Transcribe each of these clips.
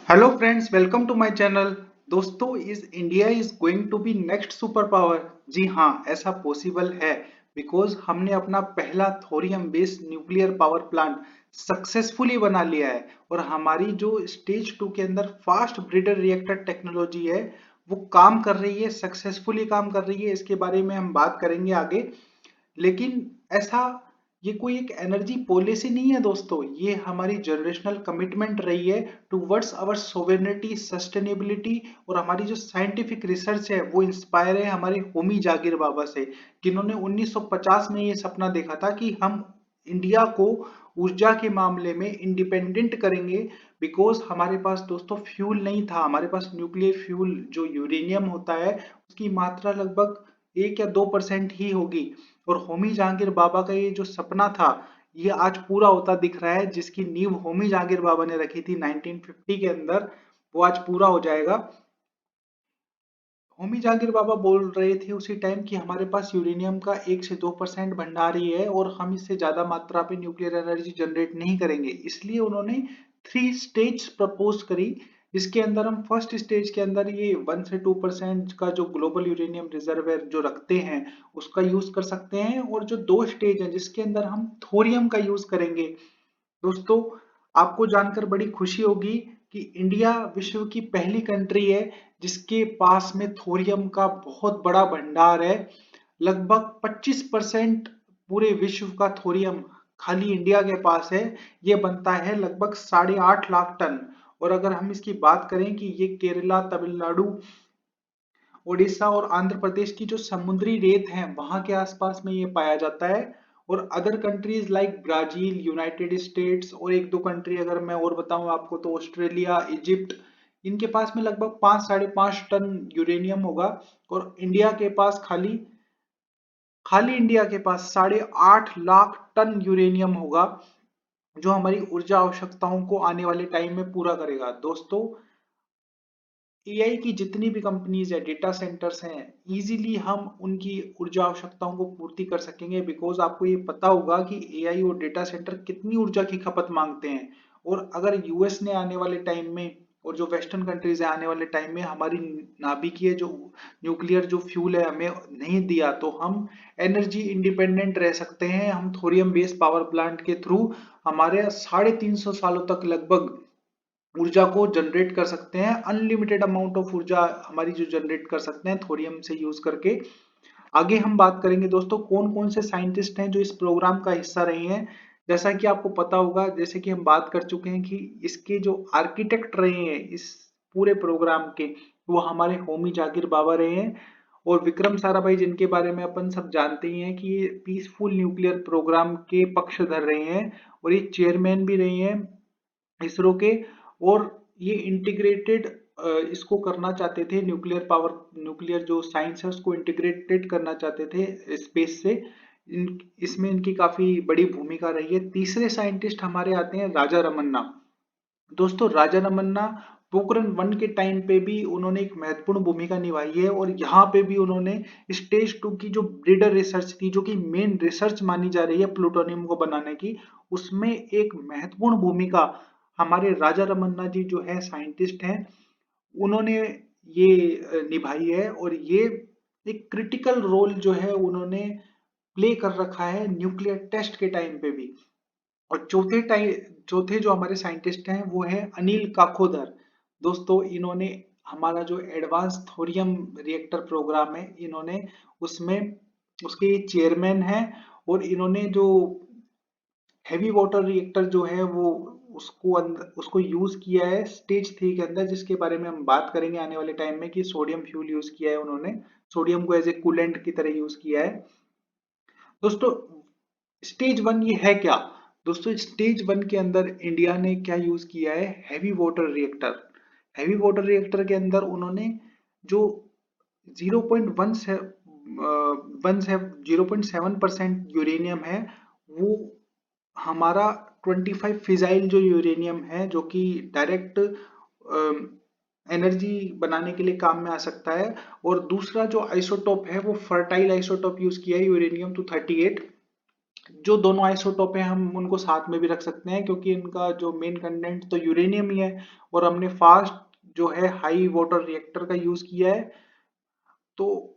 Hello friends, welcome to my channel. दोस्तों, is India is going to be next super power? जी हाँ, ऐसा possible है because हमने अपना पहला thorium based nuclear power plant successfully बना लिया है। और हमारी जो स्टेज 2 के अंदर फास्ट ब्रीडर रिएक्टर टेक्नोलॉजी है वो काम कर रही है, सक्सेसफुली काम कर रही है। इसके बारे में हम बात करेंगे आगे। लेकिन ऐसा ये कोई एक एनर्जी पॉलिसी नहीं है दोस्तों, ये हमारी जनरेशनल कमिटमेंट रही है टुवर्ड्स आवर सोवेरेनिटी, सस्टेनेबिलिटी। और हमारी जो साइंटिफिक रिसर्च है वो इंस्पायर है हमारे होमी जागिर बाबा से, जिन्होंने 1950 में ये सपना देखा था कि हम इंडिया को ऊर्जा के मामले में इंडिपेंडेंट करेंगे। बिकॉज हमारे पास दोस्तों फ्यूल नहीं था, हमारे पास न्यूक्लियर फ्यूल जो यूरेनियम होता है उसकी मात्रा लगभग 1 या 2% ही होगी। और होमी जहांगीर बाबा का ये जो सपना था ये आज पूरा होता दिख रहा है, जिसकी नींव होमी जहांगीर बाबा ने रखी थी 1950 के अंदर, वो आज पूरा हो जाएगा। होमी जहांगीर बाबा बोल रहे थे उसी टाइम कि हमारे पास यूरेनियम का 1 से 2% भंडार ही है और हम इससे ज्यादा मात्रा पे न्यूक्लियर एनर्जी जनरेट नहीं करेंगे। इसलिए उन्होंने 3 स्टेज प्रपोज करी, जिसके अंदर हम फर्स्ट स्टेज के अंदर ये 1 से 2% का जो ग्लोबल यूरेनियम रिजर्व जो रखते हैं उसका यूज कर सकते हैं। और जो 2 स्टेज है जिसके अंदर हम थोरियम का यूज करेंगे। दोस्तों, आपको जानकर बड़ी खुशी होगी कि इंडिया विश्व की पहली कंट्री है जिसके पास में थोरियम का बहुत बड़ा भंडार है। लगभग 25% पूरे विश्व का थोरियम खाली इंडिया के पास है। ये बनता है लगभग 8.5 लाख टन। और अगर हम इसकी बात करें कि ये केरला, तमिलनाडु, उड़ीसा और आंध्र प्रदेश की जो समुद्री रेत है वहां के आसपास में ये पाया जाता है। और other countries like Brazil, United states और 1 2 कंट्री अगर मैं और बताऊं आपको तो ऑस्ट्रेलिया, इजिप्ट, इनके पास में लगभग 5 साढ़े 5 टन यूरेनियम होगा। और इंडिया के पास खाली खाली इंडिया के पास 8.5 लाख टन यूरेनियम होगा, जो हमारी ऊर्जा आवश्यकताओं को आने वाले टाइम में पूरा करेगा। दोस्तों, एआई की जितनी भी कंपनीज है, डेटा सेंटर्स हैं, इजीली हम उनकी ऊर्जा आवश्यकताओं को पूर्ति कर सकेंगे। बिकॉज आपको ये पता होगा कि एआई और डेटा सेंटर कितनी ऊर्जा की खपत मांगते हैं। और अगर यूएस ने आने वाले टाइम में और जो वेस्टर्न कंट्रीज है आने वाले टाइम में हमारी नाभिकीय जो न्यूक्लियर जो फ्यूल है हमें नहीं दिया तो हम एनर्जी इंडिपेंडेंट रह सकते हैं। हम थोरियम बेस्ड पावर प्लांट के थ्रू हमारे 350 सालों तक लगभग ऊर्जा को जनरेट कर सकते हैं। अनलिमिटेड अमाउंट ऑफ ऊर्जा हमारी जो जनरेट कर सकते हैं थोरियम से यूज करके। आगे हम बात करेंगे दोस्तों कौन कौन से साइंटिस्ट हैं जो इस प्रोग्राम का हिस्सा रहे हैं। जैसा कि आपको पता होगा, जैसे कि हम बात कर चुके हैं कि इसके जो आर्किटेक्ट रहे हैं इस पूरे प्रोग्राम के, वो हमारे होमी जाकिर बाबा रहे हैं। और विक्रम साराभाई, जिनके बारे में अपन सब जानते ही हैं कि ये पीसफुल न्यूक्लियर प्रोग्राम के पक्षधर रहे हैं और ये चेयरमैन भी रहे हैं इसरो के। और ये इंटीग्रेटेड इसको करना चाहते थे, न्यूक्लियर पावर, न्यूक्लियर जो साइंस है उसको इंटीग्रेटेड करना चाहते थे स्पेस से। इसमें इनकी काफी बड़ी भूमिका रही है। तीसरे साइंटिस्ट हमारे आते हैं राजा रमन्ना। दोस्तों, राजा रमन्ना पोखरण 1 के टाइम पे भी उन्होंने एक महत्वपूर्ण भूमिका निभाई है। और यहाँ पे भी उन्होंने स्टेज 2 की जो ब्रीडर रिसर्च थी, जो कि मेन रिसर्च मानी जा रही है प्लूटोनियम को बनाने की, उसमें एक महत्वपूर्ण भूमिका हमारे राजा रमन्ना जी जो है साइंटिस्ट हैं, उन्होंने ये निभाई है। और ये एक क्रिटिकल रोल जो है उन्होंने प्ले कर रखा है न्यूक्लियर टेस्ट के टाइम पे भी। और चौथे जो हमारे साइंटिस्ट हैं वो है अनिल काकोदर। दोस्तों, इन्होंने हमारा जो एडवांस थोरियम रिएक्टर प्रोग्राम है, इन्होंने उसमें उसके चेयरमैन हैं। और इन्होंने जो हैवी वाटर रिएक्टर जो है वो उसको यूज किया है स्टेज 3 के अंदर, जिसके बारे में हम बात करेंगे आने वाले टाइम में कि सोडियम फ्यूल यूज किया है उन्होंने, सोडियम को एज ए कूलेंट की तरह यूज किया है। दोस्तों, स्टेज 1 ये है क्या? दोस्तों, स्टेज 1 के अंदर इंडिया ने क्या यूज किया है? Heavy water reactor. Heavy water reactor के अंदर उन्होंने जो 0.1 से 0.7% यूरेनियम है, वो हमारा 25 फिजाइल जो यूरेनियम है जो कि डायरेक्ट एनर्जी बनाने के लिए काम में आ सकता है। और दूसरा जो आइसोटोप है वो फर्टाइल आइसोटोप यूज किया है, यूरेनियम 238। जो दोनों आइसोटोप है हम उनको साथ में भी रख सकते हैं, क्योंकि इनका जो मेन कंटेंट तो यूरेनियम ही है, और हमने फास्ट जो है हाई वाटर रिएक्टर का यूज किया है। तो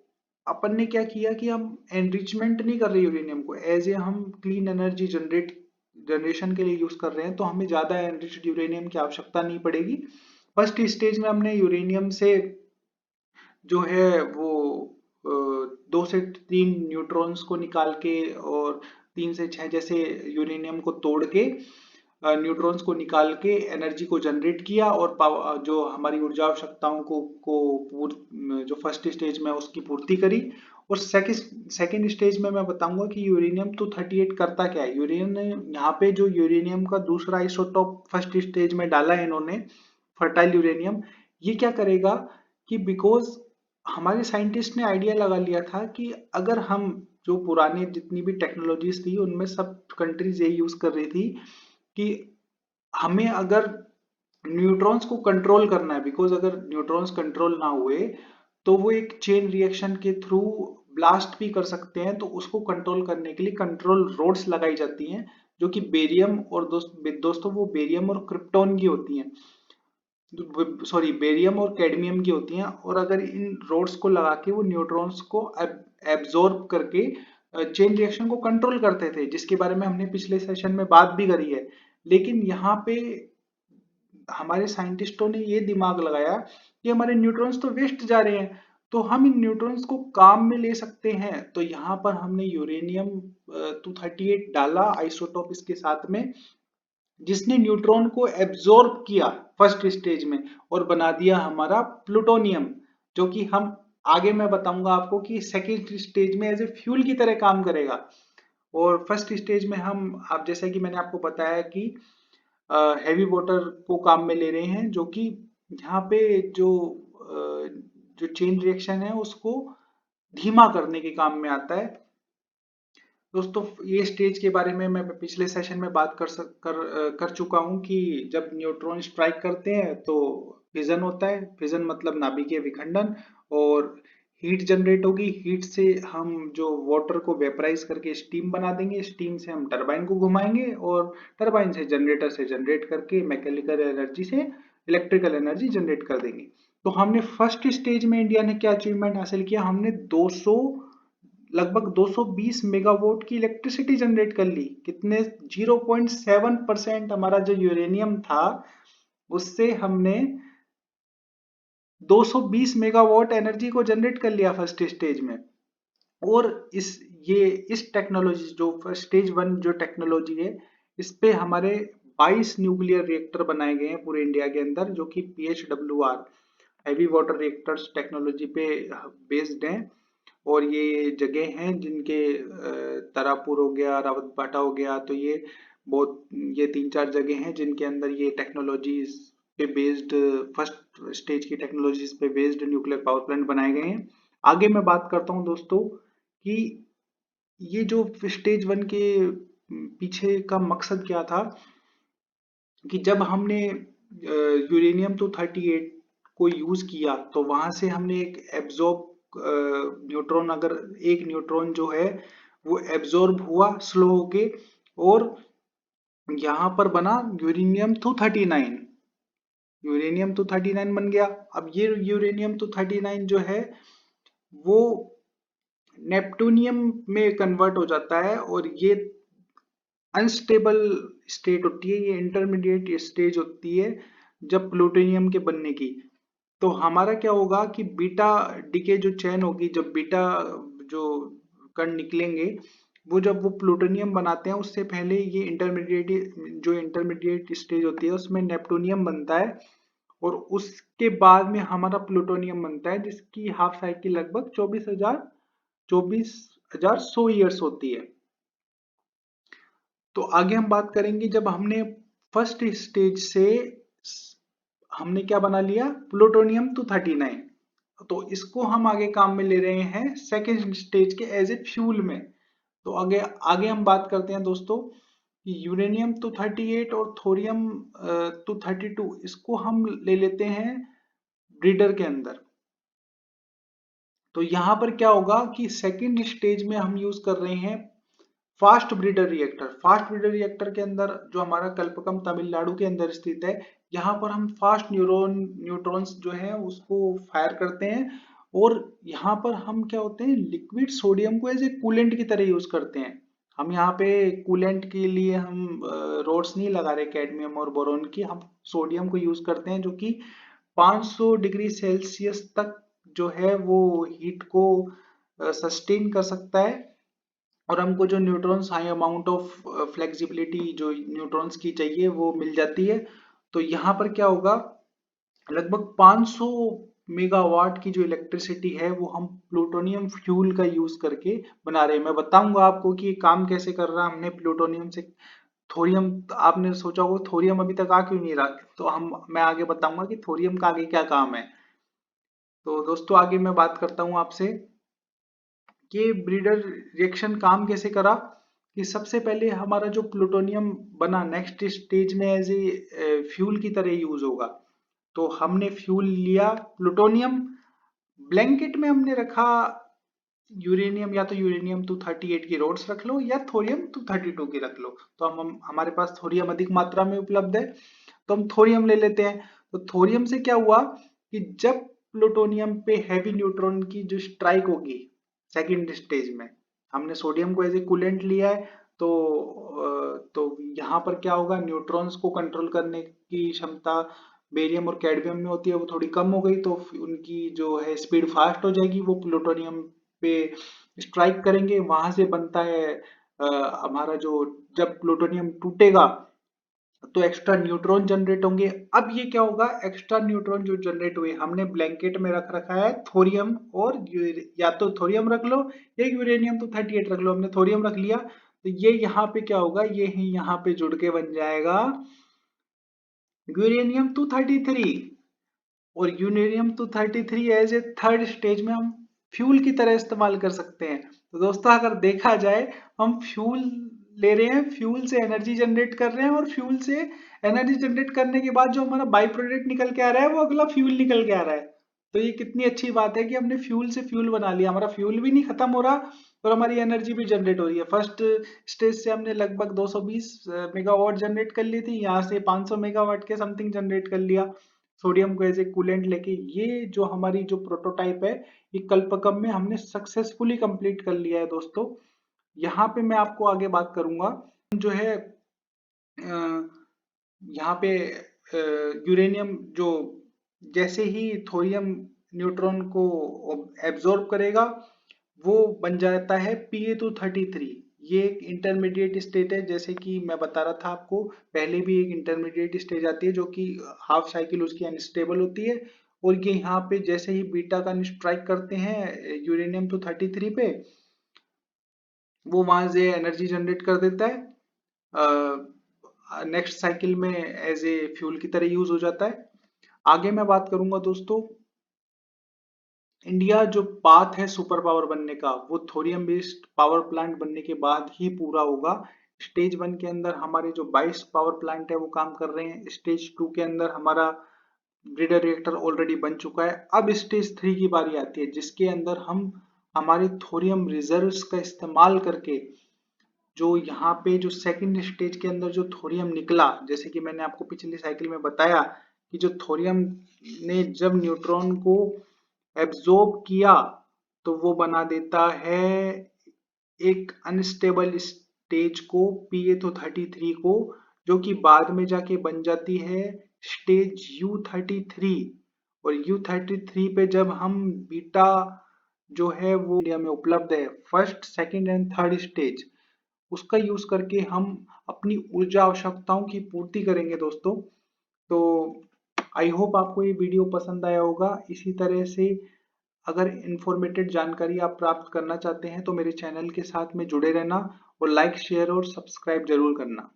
अपन ने क्या किया कि हम एनरिचमेंट नहीं कर रहे यूरेनियम को, एज ए हम क्लीन एनर्जी जनरेशन के लिए यूज कर रहे हैं, तो हमें ज्यादा एनरिच्ड यूरेनियम की आवश्यकता नहीं पड़ेगी। फर्स्ट स्टेज में हमने यूरेनियम से जो है वो 2 से 3 न्यूट्रॉन्स को निकाल के और 3 से 6 जैसे यूरेनियम को तोड़ के न्यूट्रॉन्स को निकाल के एनर्जी को जनरेट किया, और जो हमारी ऊर्जा आवश्यकताओं जो फर्स्ट स्टेज में उसकी पूर्ति करी। और सेकंड स्टेज में मैं बताऊंगा कि यूरेनियम 238 करता क्या है। यूरेनियम यहाँ पे जो यूरेनियम का दूसरा आइसोटॉप फर्स्ट स्टेज में डाला है इन्होंने, फर्टाइल यूरेनियम, ये क्या करेगा कि बिकॉज हमारे साइंटिस्ट ने आइडिया लगा लिया था कि अगर हम जो पुराने जितनी भी टेक्नोलॉजीज थी उनमें सब कंट्रीज यही यूज कर रही थी कि हमें अगर न्यूट्रॉन्स को कंट्रोल करना है, बिकॉज अगर न्यूट्रॉन्स कंट्रोल ना हुए तो वो एक चेन रिएक्शन के थ्रू ब्लास्ट भी कर सकते हैं, तो उसको कंट्रोल करने के लिए कंट्रोल रोड्स लगाई जाती हैं, जो कि बेरियम और दोस्तों वो बेरियम और क्रिप्टॉन की होती हैं, सॉरी बेरियम और कैडमियम की होती हैं। और अगर इन रोड्स को लगा के वो न्यूट्रॉन्स को एब्जॉर्ब करके चेन रिएक्शन को कंट्रोल करते थे, जिसके बारे में हमने पिछले सेशन में बात भी करी है। लेकिन यहाँ पे हमारे साइंटिस्टों ने ये दिमाग लगाया कि हमारे न्यूट्रॉन्स तो वेस्ट जा रहे हैं, तो हम इन न्यूट्रॉन्स को काम में ले सकते हैं। तो यहाँ पर हमने यूरेनियम 238 डाला आइसोटोप इसके साथ में, जिसने न्यूट्रॉन को एब्जॉर्ब किया फर्स्ट स्टेज में और बना दिया हमारा प्लूटोनियम, जो कि हम आगे मैं बताऊंगा आपको कि सेकेंड स्टेज में एज ए फ्यूल की तरह काम करेगा। और फर्स्ट स्टेज में हम, आप जैसा कि मैंने आपको बताया कि हैवी वाटर को काम में ले रहे हैं, जो कि यहाँ पे जो चेन रिएक्शन है उसको धीमा करने के काम में आता है। दोस्तों ये स्टेज के बारे में मैं पिछले सेशन में बात कर चुका हूँ कि जब न्यूट्रॉन स्ट्राइक करते हैं तो फिजन होता है। फिजन मतलब नाभिकीय विखंडन, और हीट जनरेट होगी। हीट से हम जो वाटर को वेपराइज करके स्टीम बना देंगे, स्टीम से हम टरबाइन को घुमाएंगे, और टरबाइन से जनरेट करके मैकेनिकल एनर्जी से इलेक्ट्रिकल एनर्जी जनरेट कर देंगे। तो हमने फर्स्ट स्टेज में इंडिया ने क्या अचीवमेंट हासिल किया, हमने 200 लगभग 220 मेगावाट की इलेक्ट्रिसिटी जनरेट कर ली। कितने? 0.7% हमारा जो यूरेनियम था उससे हमने 220 मेगावाट एनर्जी को जनरेट कर लिया फर्स्ट स्टेज में। और इस टेक्नोलॉजी जो स्टेज 1 जो टेक्नोलॉजी है, इस पे हमारे 22 न्यूक्लियर रिएक्टर बनाए गए हैं पूरे इंडिया के अंदर, जो कि PHWR heavy water reactors technology पे बेस्ड हैं। और ये जगह हैं जिनके तारापुर हो गया, रावतबाटा हो गया, तो ये 3-4 जगह हैं जिनके अंदर ये टेक्नोलॉजीज पे बेस्ड, फर्स्ट स्टेज की टेक्नोलॉजीज पे बेस्ड न्यूक्लियर पावर प्लांट बनाए गए हैं। आगे मैं बात करता हूं दोस्तों कि ये जो स्टेज 1 के पीछे का मकसद क्या था, कि जब हमने यूरेनियम 238 को यूज किया तो वहां से हमने एक एब्जॉर्ब न्यूट्रॉन, अगर एक न्यूट्रॉन जो है वो एब्जॉर्ब हुआ स्लो होके, और यहाँ पर बना यूरेनियम 239। यूरेनियम 239 बन गया। अब ये यूरेनियम 239 जो है वो नेप्टूनियम में कन्वर्ट हो जाता है, और ये अनस्टेबल स्टेट होती है, ये इंटरमीडिएट स्टेज होती है जब प्लूटोनियम के बनने की। तो हमारा क्या होगा कि बीटा डीके जो चैन होगी, जब बीटा जो कण निकलेंगे, वो जब वो प्लूटोनियम बनाते हैं उससे पहले ये इंटरमीडिएट स्टेज होती है उसमें नेप्टूनियम बनता है, और उसके बाद में हमारा प्लूटोनियम बनता है, जिसकी हाफ साइकिल लगभग 24,100 ईयर्स होती है। तो आगे हम बात करेंगे, जब हमने फर्स्ट स्टेज से हमने क्या बना लिया, प्लूटोनियम 239, तो इसको हम आगे काम में ले रहे हैं सेकेंड स्टेज के एज ए फ्यूल में। तो आगे आगे हम बात करते हैं दोस्तों कि यूरेनियम 238 और थोरियम 232, इसको हम ले लेते हैं ब्रीडर के अंदर। तो यहां पर क्या होगा कि सेकेंड स्टेज में हम यूज कर रहे हैं फास्ट ब्रीडर रिएक्टर के अंदर जो हमारा कल्पकम तमिलनाडु के अंदर स्थित है, यहाँ पर हम फास्ट न्यूट्रॉन्स जो है उसको फायर करते हैं, और यहाँ पर हम क्या होते हैं, लिक्विड सोडियम को एज ए कूलेंट की तरह यूज करते हैं। हम यहाँ पे कूलेंट के लिए हम रोड्स नहीं लगा रहे कैडमियम और बोरोन की, हम सोडियम को यूज करते हैं, जो कि 500 डिग्री सेल्सियस तक जो है वो हीट को सस्टेन कर सकता है, और हमको जो neutrons high amount of flexibility जो न्यूट्रॉन्स की चाहिए वो मिल जाती है। तो यहाँ पर क्या होगा, लगभग 500 मेगावाट की जो इलेक्ट्रिसिटी है वो हम प्लूटोनियम फ्यूल का यूज करके बना रहे हैं। मैं बताऊंगा आपको कि ये काम कैसे कर रहा है। हमने प्लूटोनियम से थोरियम, आपने सोचा होगा थोरियम अभी तक आ क्यों नहीं रहा, तो मैं आगे बताऊंगा कि थोरियम का आगे क्या काम है। तो दोस्तों आगे मैं बात करता हूँ आपसे कि ब्रीडर रिएक्शन काम कैसे करा। कि सबसे पहले हमारा जो प्लूटोनियम बना नेक्स्ट स्टेज में एज ए फ्यूल की तरह यूज होगा। तो हमने फ्यूल लिया प्लूटोनियम, ब्लैंकेट में हमने रखा यूरेनियम, या तो यूरेनियम 238 की रोड्स रख लो या थोरियम 232 की रख लो। तो हम हमारे पास थोरियम अधिक मात्रा में उपलब्ध है, तो हम थोरियम ले लेते हैं। तो थोरियम से क्या हुआ कि जब प्लूटोनियम पे हैवी न्यूट्रॉन की जो स्ट्राइक होगी सेकेंड स्टेज में, हमने सोडियम को एज ए कूलेंट लिया है, तो यहाँ पर क्या होगा, न्यूट्रॉन्स को कंट्रोल करने की क्षमता बेरियम और कैडमियम में होती है, वो थोड़ी कम हो गई, तो उनकी जो है स्पीड फास्ट हो जाएगी, वो प्लूटोनियम पे स्ट्राइक करेंगे, वहां से बनता है हमारा जो, जब प्लूटोनियम टूटेगा तो एक्स्ट्रा न्यूट्रॉन जनरेट होंगे। अब ये क्या होगा, एक्स्ट्रा न्यूट्रॉन जो जनरेट हुए हमने ब्लैंकेट में रख रखा है थोरियम, और या तो थोरियम रख लो या यूरेनियम तो 38 रख लो, हमने थोरियम रख लिया। तो ये यहाँ पे क्या होगा, ये ही यहाँ पे जुड़ के बन जाएगा यूरेनियम 233, और uranium 233 as a third stage में हम फ्यूल की तरह इस्तेमाल कर सकते हैं। तो दोस्तों अगर देखा जाए, हम फ्यूल ले रहे हैं, फ्यूल से एनर्जी जनरेट कर रहे हैं, और फ्यूल से एनर्जी जनरेट करने के बाद जो हमारा बाई प्रोडक्ट निकल के आ रहा है वो अगला फ्यूल निकल के आ रहा है। तो ये कितनी अच्छी बात है कि हमने फ्यूल से फ्यूल बना लिया, हमारा फ्यूल भी नहीं खत्म हो रहा और हमारी एनर्जी भी जनरेट हो रही है। फर्स्ट स्टेज से हमने लगभग 220 मेगावाट जनरेट कर ली थी, यहाँ से 500 मेगावाट के समथिंग जनरेट कर लिया सोडियम को एज ए कूलेंट लेके। ये जो हमारी जो प्रोटोटाइप है, ये कल्पकम में हमने सक्सेसफुली कंप्लीट कर लिया है दोस्तों। यहाँ पे मैं आपको आगे बात करूंगा जो है यहाँ पे यूरेनियम जो जैसे ही थोरियम न्यूट्रॉन को एब्जॉर्ब करेगा, वो बन जाता है Pa233। ये एक इंटरमीडिएट स्टेट है, जैसे कि मैं बता रहा था आपको पहले भी, एक इंटरमीडिएट स्टेज आती है जो कि हाफ साइकिल उसकी अनस्टेबल होती है, और ये यहाँ पे जैसे ही बीटा का स्ट्राइक करते हैं यूरेनियम 233 पे, वो वहां से एनर्जी जनरेट कर देता है, नेक्स्ट साइकिल में एज ए फ्यूल की तरह यूज हो जाता है। आगे मैं बात करूंगा दोस्तों, इंडिया जो पाथ है सुपर पावर बनने का, वो थोरियम बेस्ड पावर प्लांट बनने के बाद ही पूरा होगा। स्टेज 1 के अंदर हमारे जो 22 पावर प्लांट है वो काम कर रहे हैं, स्टेज 2 के अंदर हमारा ब्रीडर रिएक्टर ऑलरेडी बन चुका है। अब स्टेज 3 की बारी आती है, जिसके अंदर हम हमारे थोरियम रिजर्व्स का इस्तेमाल करके, जो यहाँ पे जो सेकंड स्टेज के अंदर जो थोरियम निकला, जैसे कि मैंने आपको पिछली साइकिल में बताया कि जो थोरियम ने जब न्यूट्रॉन को एब्जॉर्ब किया तो वो बना देता है एक अनस्टेबल स्टेज को, Pa233 को, जो कि बाद में जाके बन जाती है स्टेज U33। और U33 पे जब हम बीटा जो है वो इंडिया में उपलब्ध है, first second and third stage, उसका यूज करके हम अपनी ऊर्जा आवश्यकताओं की पूर्ति करेंगे दोस्तों। तो आई होप आपको ये वीडियो पसंद आया होगा। इसी तरह से अगर इंफॉर्मेटेड जानकारी आप प्राप्त करना चाहते हैं तो मेरे चैनल के साथ में जुड़े रहना, और लाइक शेयर और सब्सक्राइब जरूर करना।